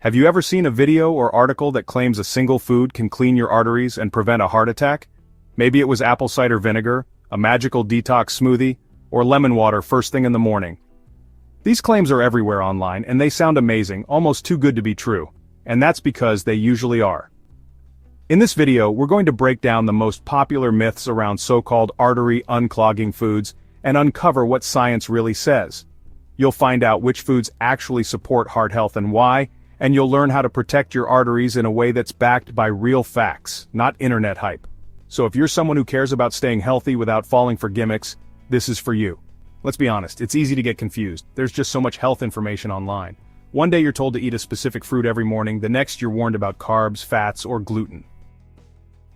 Have you ever seen a video or article that claims a single food can clean your arteries and prevent a heart attack? Maybe it was apple cider vinegar, a magical detox smoothie, or lemon water first thing in the morning. These claims are everywhere online and they sound amazing, almost too good to be true. And that's because they usually are. In this video, we're going to break down the most popular myths around so-called artery-unclogging foods and uncover what science really says. You'll find out which foods actually support heart health and why, and you'll learn how to protect your arteries in a way that's backed by real facts, not internet hype. So if you're someone who cares about staying healthy without falling for gimmicks, this is for you. Let's be honest, it's easy to get confused. There's just so much health information online. One day you're told to eat a specific fruit every morning, the next you're warned about carbs, fats, or gluten.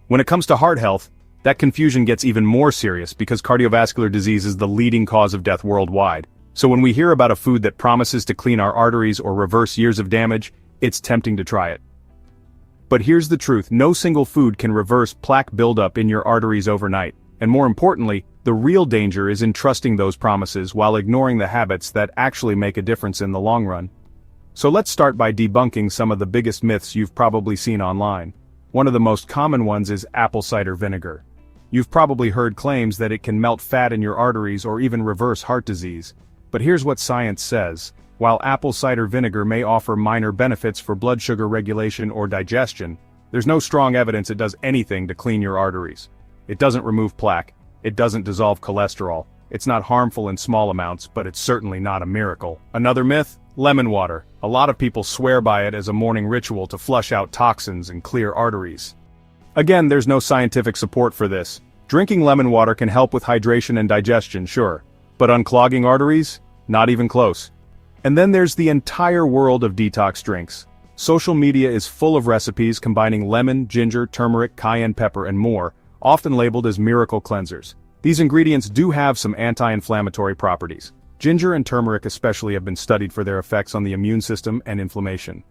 When it comes to heart health, that confusion gets even more serious because cardiovascular disease is the leading cause of death worldwide. So when we hear about a food that promises to clean our arteries or reverse years of damage, it's tempting to try it. But here's the truth, no single food can reverse plaque buildup in your arteries overnight. And more importantly, the real danger is in trusting those promises while ignoring the habits that actually make a difference in the long run. So let's start by debunking some of the biggest myths you've probably seen online. One of the most common ones is apple cider vinegar. You've probably heard claims that it can melt fat in your arteries or even reverse heart disease. But here's what science says. While apple cider vinegar may offer minor benefits for blood sugar regulation or digestion, there's no strong evidence it does anything to clean your arteries. It doesn't remove plaque, it doesn't dissolve cholesterol, it's not harmful in small amounts, but it's certainly not a miracle. Another myth? Lemon water. A lot of people swear by it as a morning ritual to flush out toxins and clear arteries. Again, there's no scientific support for this. Drinking lemon water can help with hydration and digestion, sure. But unclogging arteries? Not even close. And then there's the entire world of detox drinks. Social media is full of recipes combining lemon, ginger, turmeric, cayenne pepper, and more, often labeled as miracle cleansers. These ingredients do have some anti-inflammatory properties. Ginger and turmeric especially have been studied for their effects on the immune system and inflammation.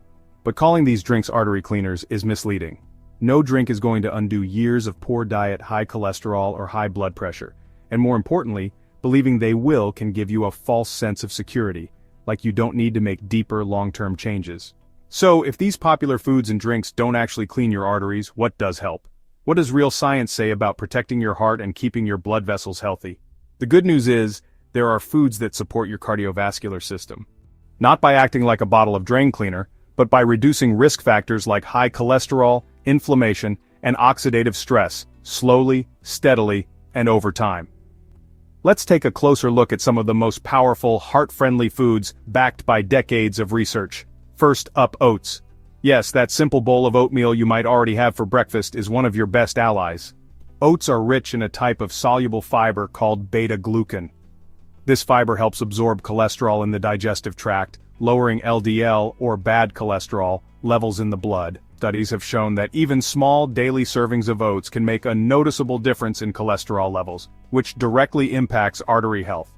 But calling these drinks artery cleaners is misleading. No drink is going to undo years of poor diet, high cholesterol, or high blood pressure. And more importantly, believing they will can give you a false sense of security, like you don't need to make deeper long-term changes. So, if these popular foods and drinks don't actually clean your arteries, what does help? What does real science say about protecting your heart and keeping your blood vessels healthy? The good news is, there are foods that support your cardiovascular system. Not by acting like a bottle of drain cleaner, but by reducing risk factors like high cholesterol, inflammation, and oxidative stress, slowly, steadily, and over time. Let's take a closer look at some of the most powerful, heart-friendly foods backed by decades of research. First up, oats. Yes, that simple bowl of oatmeal you might already have for breakfast is one of your best allies. Oats are rich in a type of soluble fiber called beta-glucan. This fiber helps absorb cholesterol in the digestive tract, lowering LDL, or bad cholesterol, levels in the blood. Studies have shown that even small daily servings of oats can make a noticeable difference in cholesterol levels, which directly impacts artery health.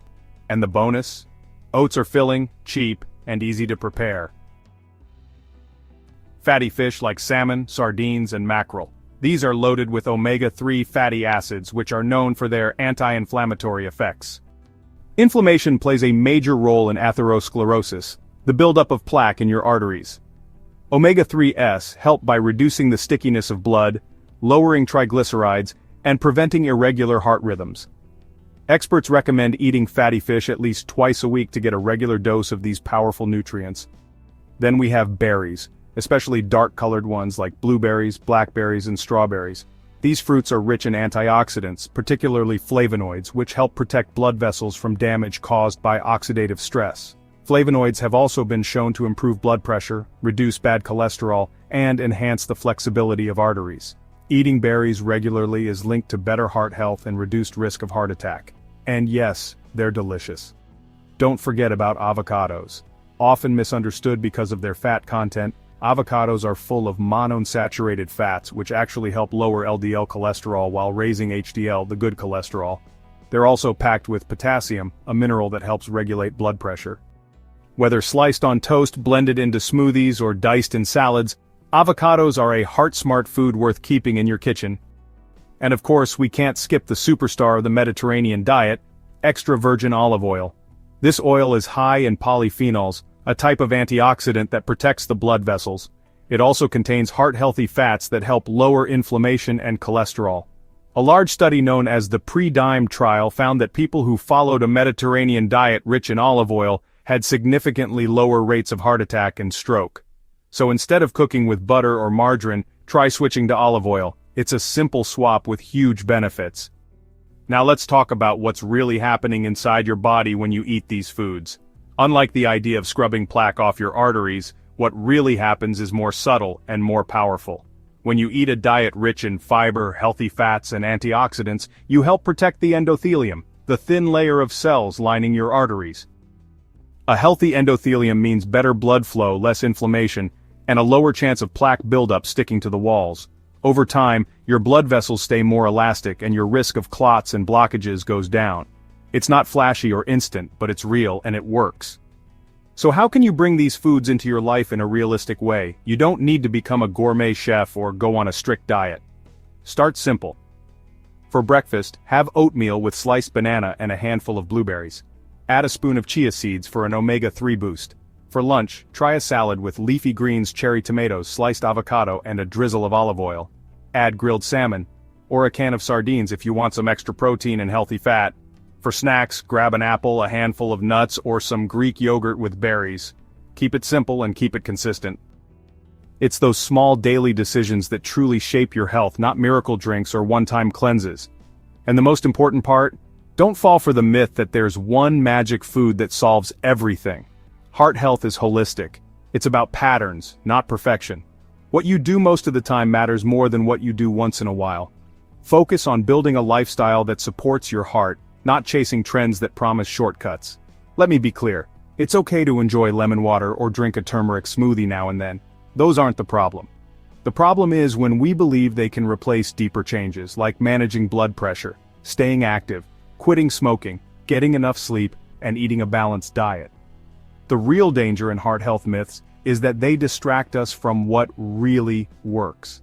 And the bonus? Oats are filling, cheap, and easy to prepare. Fatty fish like salmon, sardines, and mackerel. These are loaded with omega-3 fatty acids, which are known for their anti-inflammatory effects. Inflammation plays a major role in atherosclerosis, the buildup of plaque in your arteries. Omega-3s help by reducing the stickiness of blood, lowering triglycerides, and preventing irregular heart rhythms. Experts recommend eating fatty fish at least twice a week to get a regular dose of these powerful nutrients. Then we have berries, especially dark-colored ones like blueberries, blackberries, and strawberries. These fruits are rich in antioxidants, particularly flavonoids, which help protect blood vessels from damage caused by oxidative stress. Flavonoids have also been shown to improve blood pressure, reduce bad cholesterol, and enhance the flexibility of arteries. Eating berries regularly is linked to better heart health and reduced risk of heart attack. And yes, they're delicious. Don't forget about avocados. Often misunderstood because of their fat content, avocados are full of monounsaturated fats which actually help lower LDL cholesterol while raising HDL, the good cholesterol. They're also packed with potassium, a mineral that helps regulate blood pressure. Whether sliced on toast, blended into smoothies, or diced in salads, avocados are a heart-smart food worth keeping in your kitchen. And of course, we can't skip the superstar of the Mediterranean diet, extra virgin olive oil. This oil is high in polyphenols, a type of antioxidant that protects the blood vessels. It also contains heart-healthy fats that help lower inflammation and cholesterol. A large study known as the Pre-Dime trial found that people who followed a Mediterranean diet rich in olive oil had significantly lower rates of heart attack and stroke. So instead of cooking with butter or margarine, try switching to olive oil. It's a simple swap with huge benefits. Now let's talk about what's really happening inside your body when you eat these foods. Unlike the idea of scrubbing plaque off your arteries, what really happens is more subtle and more powerful. When you eat a diet rich in fiber, healthy fats, and antioxidants, you help protect the endothelium, the thin layer of cells lining your arteries. A healthy endothelium means better blood flow, less inflammation, and a lower chance of plaque buildup sticking to the walls. Over time, your blood vessels stay more elastic and your risk of clots and blockages goes down. It's not flashy or instant, but it's real and it works. So how can you bring these foods into your life in a realistic way? You don't need to become a gourmet chef or go on a strict diet. Start simple. For breakfast, have oatmeal with sliced banana and a handful of blueberries. Add a spoon of chia seeds for an omega-3 boost. For lunch, try a salad with leafy greens, cherry tomatoes, sliced avocado, and a drizzle of olive oil. Add grilled salmon, or a can of sardines if you want some extra protein and healthy fat. For snacks, grab an apple, a handful of nuts, or some Greek yogurt with berries. Keep it simple and keep it consistent. It's those small daily decisions that truly shape your health, not miracle drinks or one-time cleanses. And the most important part? Don't fall for the myth that there's one magic food that solves everything. Heart health is holistic. It's about patterns, not perfection. What you do most of the time matters more than what you do once in a while. Focus on building a lifestyle that supports your heart, not chasing trends that promise shortcuts. Let me be clear, it's okay to enjoy lemon water or drink a turmeric smoothie now and then. Those aren't the problem. The problem is when we believe they can replace deeper changes like managing blood pressure, staying active, quitting smoking, getting enough sleep, and eating a balanced diet. The real danger in heart health myths is that they distract us from what really works.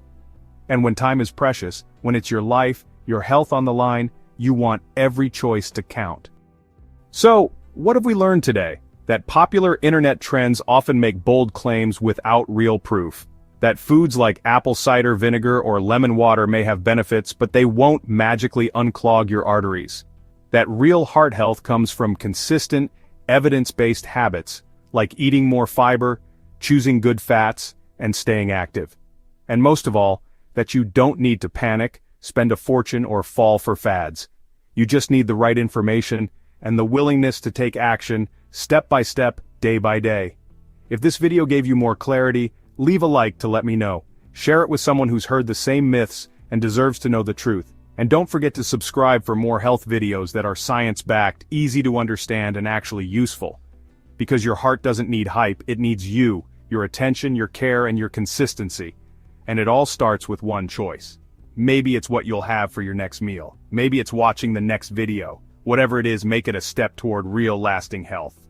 And when time is precious, when it's your life, your health on the line, you want every choice to count. So, what have we learned today? That popular internet trends often make bold claims without real proof. That foods like apple cider vinegar or lemon water may have benefits, but they won't magically unclog your arteries. That real heart health comes from consistent, evidence-based habits, like eating more fiber, choosing good fats, and staying active. And most of all, that you don't need to panic, spend a fortune, or fall for fads. You just need the right information and the willingness to take action, step by step, day by day. If this video gave you more clarity, leave a like to let me know. Share it with someone who's heard the same myths and deserves to know the truth. And don't forget to subscribe for more health videos that are science-backed, easy to understand, and actually useful. Because your heart doesn't need hype, it needs you, your attention, your care, and your consistency. And it all starts with one choice. Maybe it's what you'll have for your next meal. Maybe it's watching the next video. Whatever it is, make it a step toward real lasting health.